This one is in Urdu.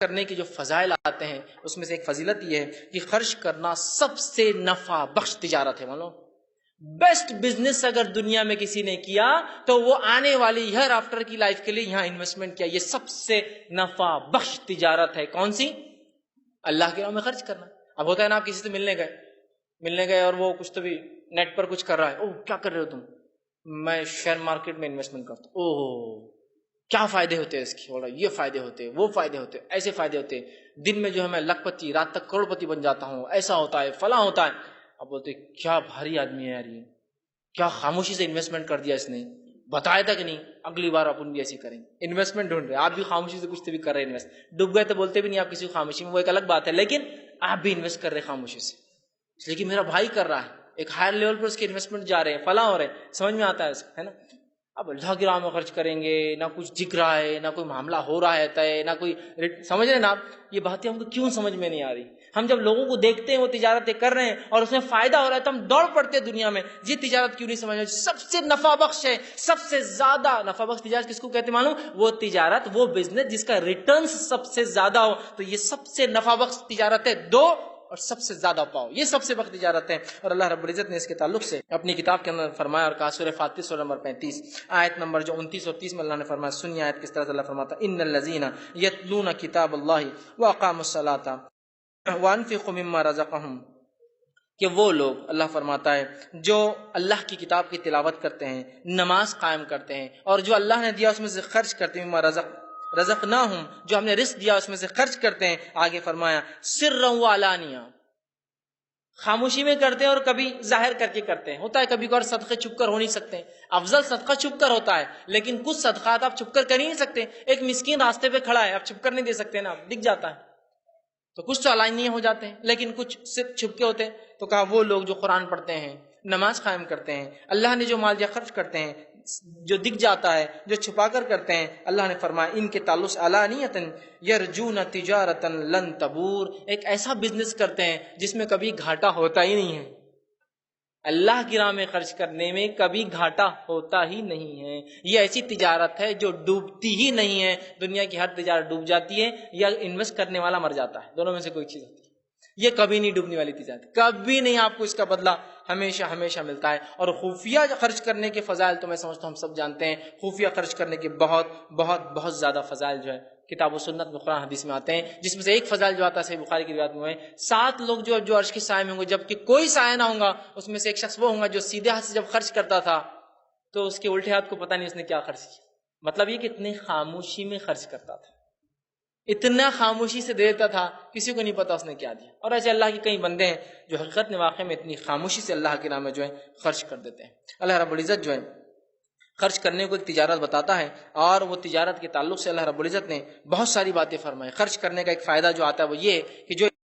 کرنے کے جو فضائل آتے ہیں اس میں سے ایک فضیلت یہ ہے کہ خرچ کرنا سب سے نفع بخش تجارت ہے. معلوم بیسٹ بزنس اگر دنیا میں کسی نے کیا تو وہ آنے والی ہیئر آفٹر کی لائف کے لیے یہاں انویسٹمنٹ کیا. یہ سب سے نفع بخش تجارت ہے. کون سی؟ اللہ کے راہ میں خرچ کرنا. اب ہوتا ہے نا آپ کسی سے ملنے گئے اور وہ کچھ تو بھی نیٹ پر کچھ کر رہا ہے. اوہ کیا کر رہے ہو تم؟ میں شیئر مارکیٹ میں انویسٹمنٹ کرتا ہوں. اوہ کیا فائدے ہوتے ہیں اس کی؟ بولا یہ فائدے ہوتے ہیں، وہ فائدے ہوتے ہیں، ایسے فائدے ہوتے ہیں، دن میں جو ہے میں لاکھ پتی، رات تک کروڑ پتی بن جاتا ہوں، ایسا ہوتا ہے، فلاں ہوتا ہے. اب بولتے کیا بھاری آدمی ہے یار، یہ کیا خاموشی سے انویسٹمنٹ کر دیا اس نے، بتایا تک نہیں. اگلی بار اپن بھی ایسی کریں گے. انویسٹمنٹ ڈھونڈ رہے، آپ بھی خاموشی سے کچھ تو بھی کر رہے ہیں انویسٹ. ڈوب گئے تو بولتے بھی نہیں آپ کسی کو خاموشی میں، وہ ایک الگ بات ہے، لیکن آپ بھی انویسٹ کر رہے خاموشی سے، اس لیے کہ میرا بھائی کر رہا ہے، ایک ہائر لیول پر اس کے انویسٹمنٹ جا رہے ہیں، فلاں ہو رہے ہیں، سمجھ میں آتا ہے اس کا، ہے نا. اب اللہ کی راہ میں خرچ کریں گے، نہ کچھ دکھ رہا ہے، نہ کوئی معاملہ ہو رہا ہے طے، نہ کوئی سمجھ رہے نا آپ. یہ باتیں ہم کو کیوں سمجھ میں نہیں آ رہی؟ ہم جب لوگوں کو دیکھتے ہیں وہ تجارتیں کر رہے ہیں اور اس میں فائدہ ہو رہا ہے تو ہم دوڑ پڑتے ہیں دنیا میں. یہ تجارت کیوں نہیں سمجھ رہے؟ سب سے نفع بخش ہے، سب سے زیادہ نفع بخش تجارت کس کو کہتے ہیں معلوم؟ وہ تجارت، وہ بزنس جس کا ریٹرنز سب سے زیادہ ہو. تو یہ سب سے نفع بخش تجارت ہے. دو اور سب سے زیادہ پاؤ، یہ سب سے بخش تجارت ہے. اور اللہ رب العزت نے اس کے تعلق سے اپنی کتاب کے اندر فرمایا اور کہا، سورہ فاتر سورہ نمبر 35 آیت نمبر جو 29 اور 30 میں اللہ نے فرمایا. سنیے آیت کس طرح سے اللہ فرماتا ہے، ان الذین یتلون کتاب اللہ واقاموا الصلاۃ وانفقوا مما رزقهم، کہ وہ لوگ، اللہ فرماتا ہے، جو اللہ کی کتاب کی تلاوت کرتے ہیں، نماز قائم کرتے ہیں، اور جو اللہ نے دیا اس میں سے خرچ کرتے ہیں، مما رزقناہم، جو ہم نے رزق دیا اس میں سے خرچ کرتے ہیں. آگے فرمایا سرا و علانیہ، خاموشی میں کرتے ہیں اور کبھی ظاہر کر کے کرتے ہیں. ہوتا ہے کبھی کبھار صدقے چھپ کر ہو نہیں سکتے، افضل صدقہ چھپ کر ہوتا ہے، لیکن کچھ صدقات آپ چھپ کر کر ہی نہیں سکتے. ایک مسکین راستے پہ کھڑا ہے، آپ چھپ کر نہیں دے سکتے نا، دکھ جاتا ہے تو کچھ تو علانیہ ہو جاتے ہیں، لیکن کچھ صرف چھپ کے ہوتے ہیں. تو کہا وہ لوگ جو قرآن پڑھتے ہیں، نماز قائم کرتے ہیں، اللہ نے جو مال دیا خرچ کرتے ہیں، جو دکھ جاتا ہے، جو چھپا کر کرتے ہیں. اللہ نے فرمایا ان کے تعلق سے علانیۃ یرجون تجارتا لن تبور، ایک ایسا بزنس کرتے ہیں جس میں کبھی گھاٹا ہوتا ہی نہیں ہے. اللہ کی راہ میں خرچ کرنے میں کبھی گھاٹا ہوتا ہی نہیں ہے. یہ ایسی تجارت ہے جو ڈوبتی ہی نہیں ہے. دنیا کی ہر تجارت ڈوب جاتی ہے یا انویسٹ کرنے والا مر جاتا ہے، دونوں میں سے کوئی چیز ہوتی ہے. یہ کبھی نہیں ڈوبنے والی تجارت، کبھی نہیں. آپ کو اس کا بدلہ ہمیشہ ہمیشہ ملتا ہے. اور خفیہ خرچ کرنے کے فضائل تو میں سمجھتا ہوں ہم سب جانتے ہیں. خفیہ خرچ کرنے کے بہت بہت بہت زیادہ فضائل جو ہے کتاب و سنت میں، قرآن حدیث میں آتے ہیں، جس میں سے ایک فضائل جو آتا ہے صحیح بخاری کی روایت میں ہے، 7 لوگ جو عرش کے سائے میں ہوں گے جبکہ کوئی سایہ نہ ہوگا. اس میں سے ایک شخص وہ ہوگا جو سیدھے ہاتھ سے جب خرچ کرتا تھا تو اس کے الٹے ہاتھ کو پتہ نہیں اس نے کیا خرچ کیا. مطلب یہ کہ اتنی خاموشی میں خرچ کرتا تھا، اتنا خاموشی سے دیتا تھا، کسی کو نہیں پتا اس نے کیا دیا. اور ایسے اللہ کے کئی بندے ہیں جو حقیقت میں واقع میں اتنی خاموشی سے اللہ کے نام میں جو ہے خرچ کر دیتے ہیں. اللہ رب العزت جو ہے خرچ کرنے کو ایک تجارت بتاتا ہے، اور وہ تجارت کے تعلق سے اللہ رب العزت نے بہت ساری باتیں فرمائی. خرچ کرنے کا ایک فائدہ جو آتا ہے وہ یہ کہ جو